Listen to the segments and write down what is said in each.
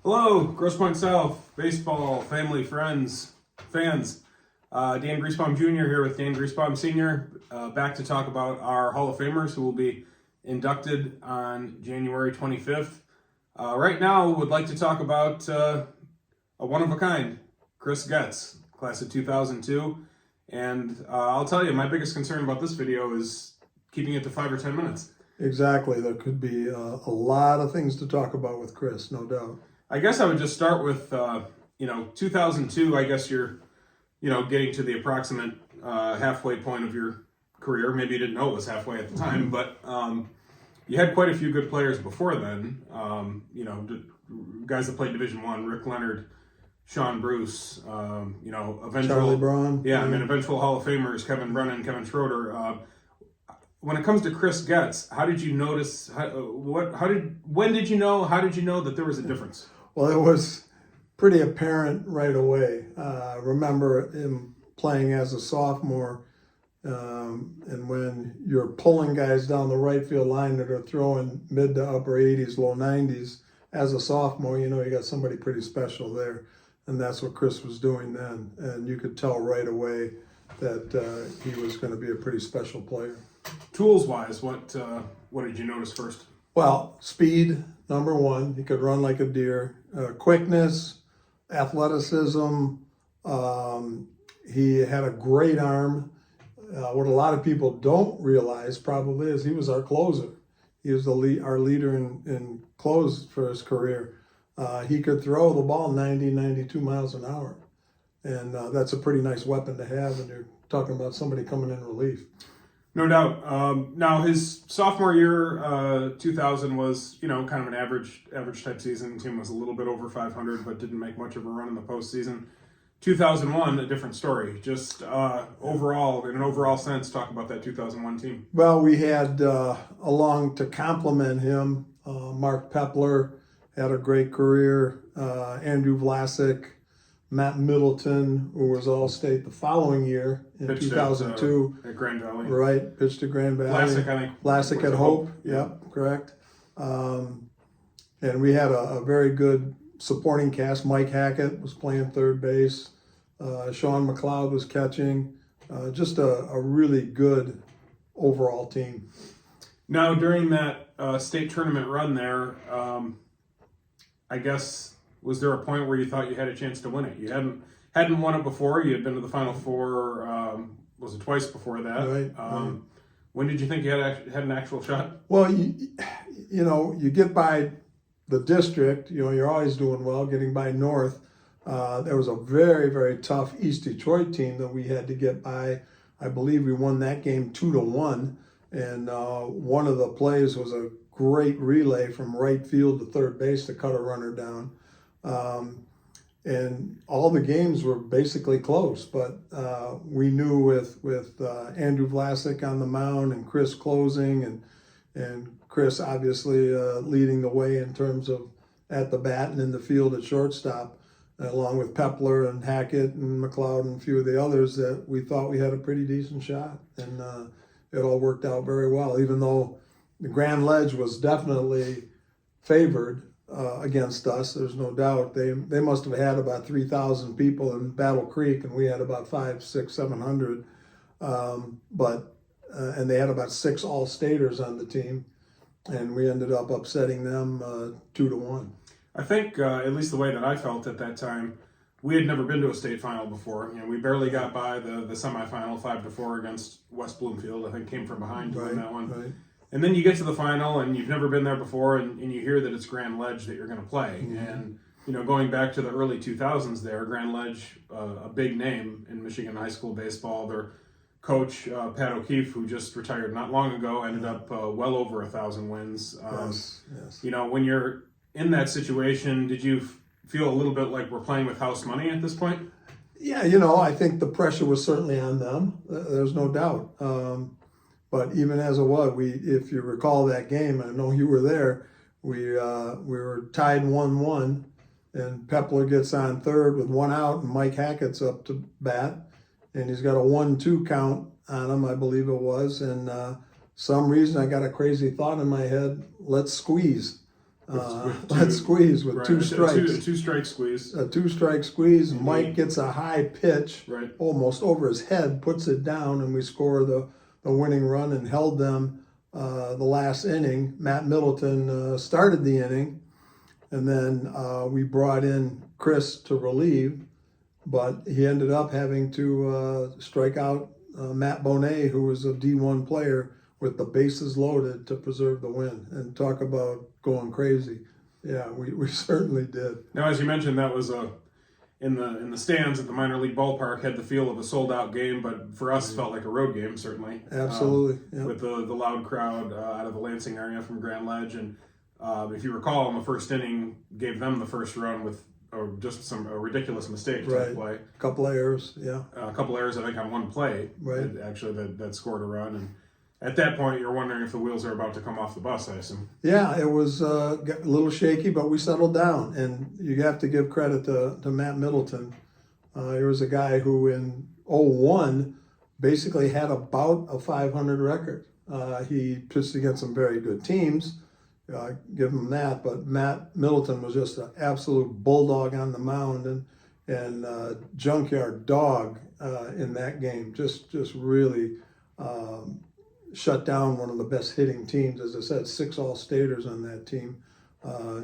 Hello, Grosse Pointe South, baseball, family, friends, fans. Dan Griesbaum Jr. here with Dan Griesbaum Sr. Back to talk about our Hall of Famers who will be inducted on January 25th. Right now, would like to talk about a one-of-a-kind, Chris Getz, class of 2002. And I'll tell you, my biggest concern about this video is keeping it to 5 or 10 minutes. Exactly. There could be a lot of things to talk about with Chris, no doubt. I guess I would just start with, 2002, I guess you're, getting to the approximate halfway point of your career. Maybe you didn't know it was halfway at the time, but you had quite a few good players before then. Guys that played Division I, Rick Leonard, Sean Bruce, eventual Charlie Braun. Eventual Hall of Famers, Kevin Brennan, Kevin Schroeder. When it comes to Chris Getz, how did you notice? When did you know? How did you know that there was a difference? Well, it was pretty apparent right away. I remember him playing as a sophomore, and when you're pulling guys down the right field line that are throwing mid to upper 80s, low 90s, as a sophomore, you got somebody pretty special there. And that's what Chris was doing then. And you could tell right away that he was going to be a pretty special player. Tools-wise, what did you notice first? Well, speed, number one. He could run like a deer. Quickness, athleticism. He had a great arm. What a lot of people don't realize probably is he was our closer. He was our leader in close for his career. He could throw the ball 90, 92 miles an hour. And that's a pretty nice weapon to have when you're talking about somebody coming in relief. No doubt. Now, his sophomore year, 2000, was, kind of an average type season. The team was a little bit over 500, but didn't make much of a run in the postseason. 2001, a different story. Just overall, in an overall sense, talk about that 2001 team. Well, we had along to complement him, Mark Pepler had a great career, Andrew Vlasic, Matt Middleton, who was All-State the following year in 2002. At Grand Valley. Right, pitched at Grand Valley. Vlasic, I think. Vlasic at Hope, yep, correct. And we had a very good supporting cast. Mike Hackett was playing third base. Sean McLeod was catching. Just a really good overall team. Now, during that state tournament run there, I guess, was there a point where you thought you had a chance to win it? You hadn't won it before. You had been to the Final Four, was it twice before that? Right. When did you think you had an actual shot? Well, you get by the district. You're always doing well. Getting by North, there was a very, very tough East Detroit team that we had to get by. I believe we won that game 2-1, and one of the plays was a great relay from right field to third base to cut a runner down. And all the games were basically close, but we knew with Andrew Vlasic on the mound and Chris closing and Chris obviously leading the way in terms of at the bat and in the field at shortstop, along with Pepler and Hackett and McLeod and a few of the others, that we thought we had a pretty decent shot. And it all worked out very well, even though the Grand Ledge was definitely favored against us. There's no doubt. They must have had about 3,000 people in Battle Creek, and we had about 500, 600, 700. And they had about 6 All-Staters on the team, and we ended up upsetting them 2-1. I think, at least the way that I felt at that time, we had never been to a state final before. We barely got by the semifinal 5-4 against West Bloomfield. I think came from behind to win that one. Right. And then you get to the final, and you've never been there before, and you hear that it's Grand Ledge that you're going to play. Mm-hmm. And, going back to the early 2000s there, Grand Ledge, a big name in Michigan high school baseball. Their coach, Pat O'Keefe, who just retired not long ago, ended up well over 1,000 wins. Yes. When you're in that situation, did you feel a little bit like we're playing with house money at this point? Yeah, I think the pressure was certainly on them. There's no doubt. But even as it was, if you recall that game, I know you were there, we were tied 1-1, and Pepler gets on third with 1 out, and Mike Hackett's up to bat, and he's got a 1-2 count on him, I believe it was, and some reason I got a crazy thought in my head, let's squeeze. let's squeeze with right, two strikes. A two-strike squeeze. A two-strike squeeze. Mike gets a high pitch, right, almost over his head, puts it down, and we score the winning run and held them the last inning. Matt Middleton started the inning, and then we brought in Chris to relieve, but he ended up having to strike out Matt Bonet, who was a D1 player, with the bases loaded to preserve the win. And talk about going crazy. Yeah, we certainly did. Now, as you mentioned, that was in the stands at the minor league ballpark, had the feel of a sold out game, but for us felt like a road game, certainly. Absolutely. Yep. With the loud crowd out of the Lansing area from Grand Ledge. And if you recall, in the first inning, gave them the first run with just a ridiculous mistake to play. A couple of errors, yeah. A couple errors, I think, on one play, right. that scored a run. And at that point, you're wondering if the wheels are about to come off the bus, I assume. Yeah, it was a little shaky, but we settled down. And you have to give credit to Matt Middleton. He was a guy who in 2001 basically had about a 500 record. He pitched against some very good teams, give him that, but Matt Middleton was just an absolute bulldog on the mound and junkyard dog in that game. Just really shut down one of the best hitting teams. As I said, 6 All-Staters on that team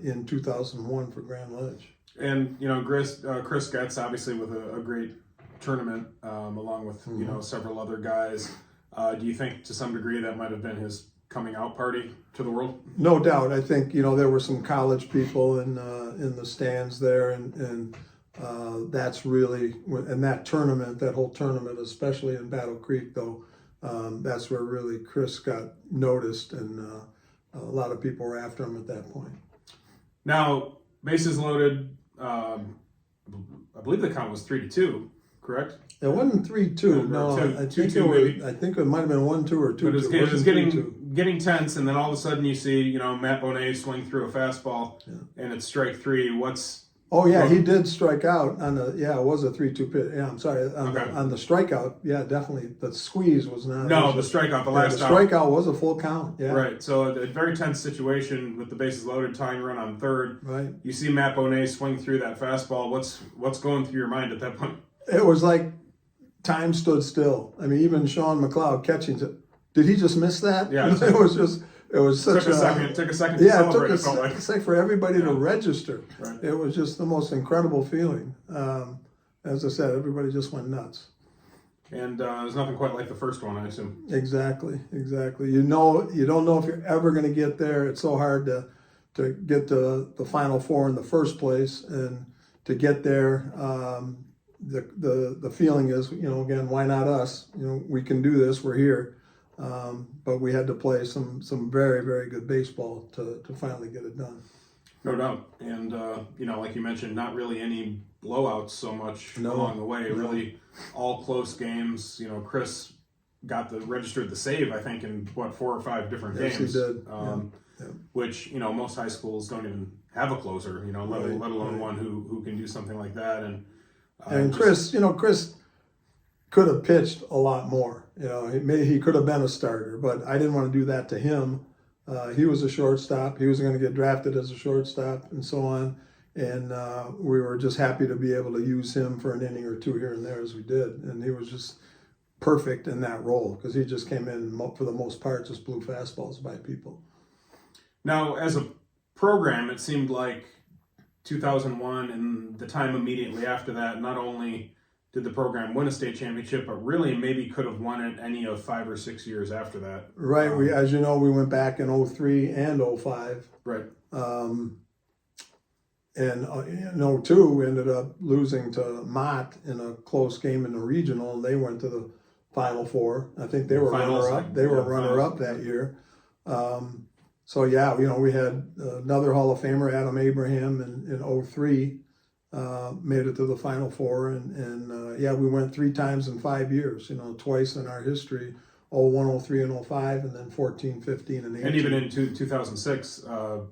in 2001 for Grand Ledge. And, Chris Getz, obviously, with a great tournament, along with, several other guys. Do you think, to some degree, that might have been his coming out party to the world? No doubt. I think, there were some college people in the stands there, and that's really, and that whole tournament, especially in Battle Creek, though, that's where really Chris got noticed, and a lot of people were after him at that point. Now, bases loaded, I believe the count was 3-2, correct? It wasn't 3-2. No, I think it might have been 1-2 or 2-2. But it was getting tense, and then all of a sudden you see, Matt Bonet swing through a fastball, and it's strike 3. Oh yeah, he did strike out on the. Yeah, it was a 3-2 pitch. Yeah, I'm sorry. On the strikeout, yeah, definitely. The squeeze was not. No, the strikeout, the last out. The strikeout was a full count. Yeah. Right. So a very tense situation with the bases loaded, tying run on third. Right. You see Matt Bonet swing through that fastball. What's going through your mind at that point? It was like time stood still. I mean, even Sean McLeod catching it. Did he just miss that? Yeah. It was just. It was such took a second to celebrate. It took a second for everybody to register. Right. It was just the most incredible feeling. As I said, everybody just went nuts. And there's nothing quite like the first one, I assume. Exactly. You don't know if you're ever going to get there. It's so hard to get to the Final Four in the first place, and to get there, the feeling is, again, why not us? We can do this. We're here. But we had to play some very, very good baseball to finally get it done. No doubt. And, like you mentioned, not really any blowouts so much along the way. No. Really all close games. Chris registered the save, I think, in 4 or 5 different games. Yes, he did. Which, most high schools don't even have a closer, let alone one who can do something like that. And Chris, Chris could have pitched a lot more. He could have been a starter, but I didn't want to do that to him. He was a shortstop. He was going to get drafted as a shortstop and so on. And we were just happy to be able to use him for an inning or two here and there as we did. And he was just perfect in that role because he just came in, for the most part, just blew fastballs by people. Now, as a program, it seemed like 2001 and the time immediately after that, not only did the program win a state championship, but really maybe could have won it any of 5 or 6 years after that. Right. As you know, we went back in 2003 and 2005. Right. And in 2002, we ended up losing to Mott in a close game in the regional, and they went to the Final Four. I think they were runner-up. They were runner-up that year. So, yeah, we had another Hall of Famer, Adam Abraham, in 2003. Made it to the Final Four, and we went 3 times in 5 years, twice in our history, 01, 03, and 05, and then 14, 15, and 18. And even in 2006,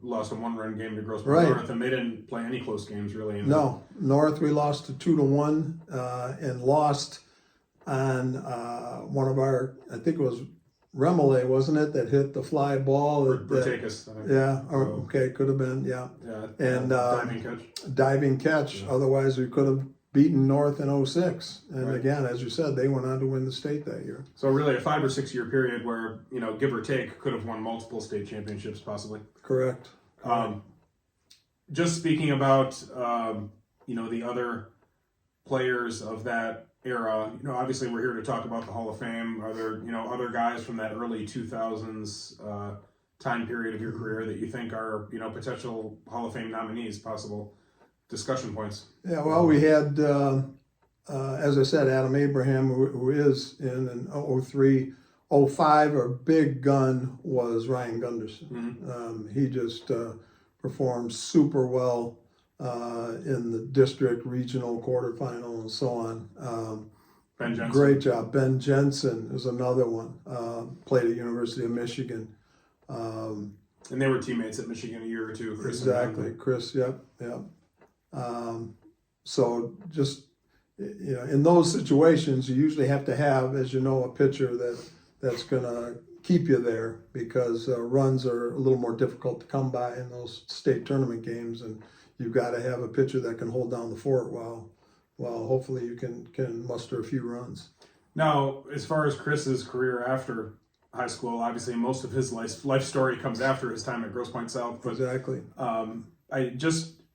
lost a 1-run game to Griesbaum North, and they didn't play any close games, really. No. North, we lost to 2-1, and lost on one of our, I think it was Remole, wasn't it, that hit the fly ball? Bertakis, I think. Yeah, So, okay, could have been, yeah. Yeah, And diving catch. diving catch. Yeah. Otherwise, we could have beaten North in 06. And Right. again, as you said, they went on to win the state that year. So really a 5 or 6 year period where, give or take, could have won multiple state championships possibly. Correct. Just speaking about, the other players of that era, obviously we're here to talk about the Hall of Fame. Are there, other guys from that early 2000s time period of your career that you think are, potential Hall of Fame nominees, possible discussion points? Yeah, well, we had, as I said, Adam Abraham, who is in 03. 05, our big gun was Ryan Gunderson. Mm-hmm. He just performed super well in the district, regional, quarterfinal, and so on. Ben Jensen. Great job. Ben Jensen is another one. Played at University of Michigan. And they were teammates at Michigan a year or two. Chris Exactly. Chris, yep. So just, in those situations, you usually have to have, as you know, a pitcher that's going to keep you there, because runs are a little more difficult to come by in those state tournament games, and you've got to have a pitcher that can hold down the fort while hopefully you can muster a few runs. Now, as far as Chris's career after high school, obviously most of his life story comes after his time at Grosse Pointe South. But, exactly.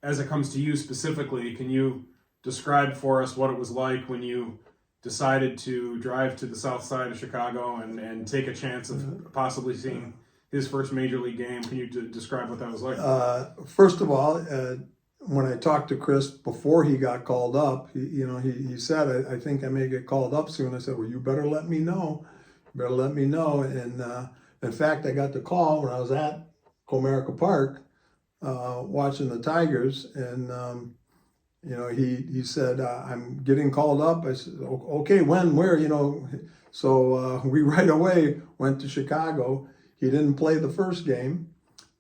As it comes to you specifically, can you describe for us what it was like when you decided to drive to the south side of Chicago and take a chance of possibly seeing his first major league game? Can you describe what that was like? First of all, when I talked to Chris before he got called up, he said, I think I may get called up soon. I said, well, you better let me know. And in fact, I got the call when I was at Comerica Park watching the Tigers, and he said, I'm getting called up. I said, okay, when, where, So we right away went to Chicago. He didn't play the first game.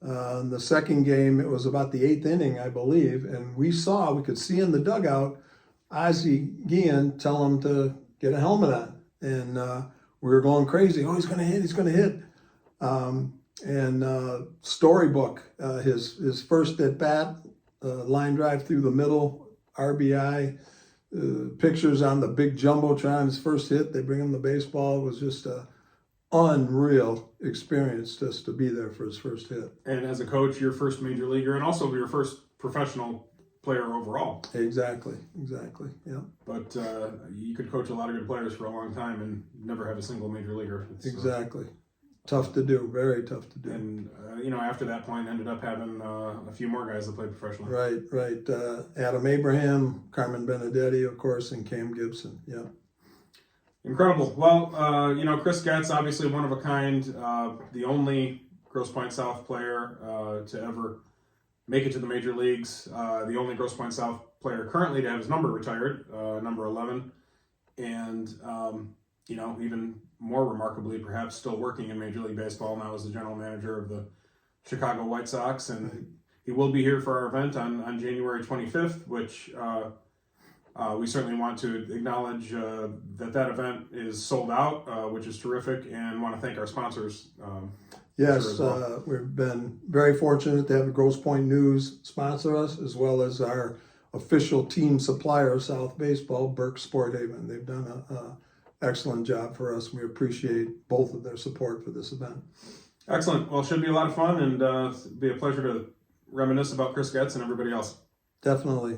The second game, it was about the 8th inning, I believe, and we could see in the dugout Ozzie Guillen tell him to get a helmet on, and we were going crazy. Oh, he's going to hit. And Storybook, his first at bat, line drive through the middle, RBI, pictures on the big jumbotron. His first hit, they bring him the baseball. It was just a unreal experience just to be there for his first hit. And as a coach, your first major leaguer, and also your first professional player overall. Exactly, yeah. But you could coach a lot of good players for a long time and never have a single major leaguer. Exactly. Tough to do, very tough to do. And, after that point, ended up having a few more guys that played professionally. Right. Adam Abraham, Carmen Benedetti, of course, and Cam Gibson, yeah. Incredible. Well, Chris Getz, obviously one of a kind, the only Grosse Pointe South player to ever make it to the major leagues, the only Grosse Pointe South player currently to have his number retired, number 11, and, even more remarkably, perhaps still working in Major League Baseball now as the general manager of the Chicago White Sox, and he will be here for our event on January 25th, which we certainly want to acknowledge that event is sold out, which is terrific, and want to thank our sponsors. Yes, we've been very fortunate to have the Grosse Pointe News sponsor us, as well as our official team supplier of South Baseball, Burke Sport Haven. They've done an excellent job for us. We appreciate both of their support for this event. Excellent. Well, it should be a lot of fun, and be a pleasure to reminisce about Chris Getz and everybody else. Definitely.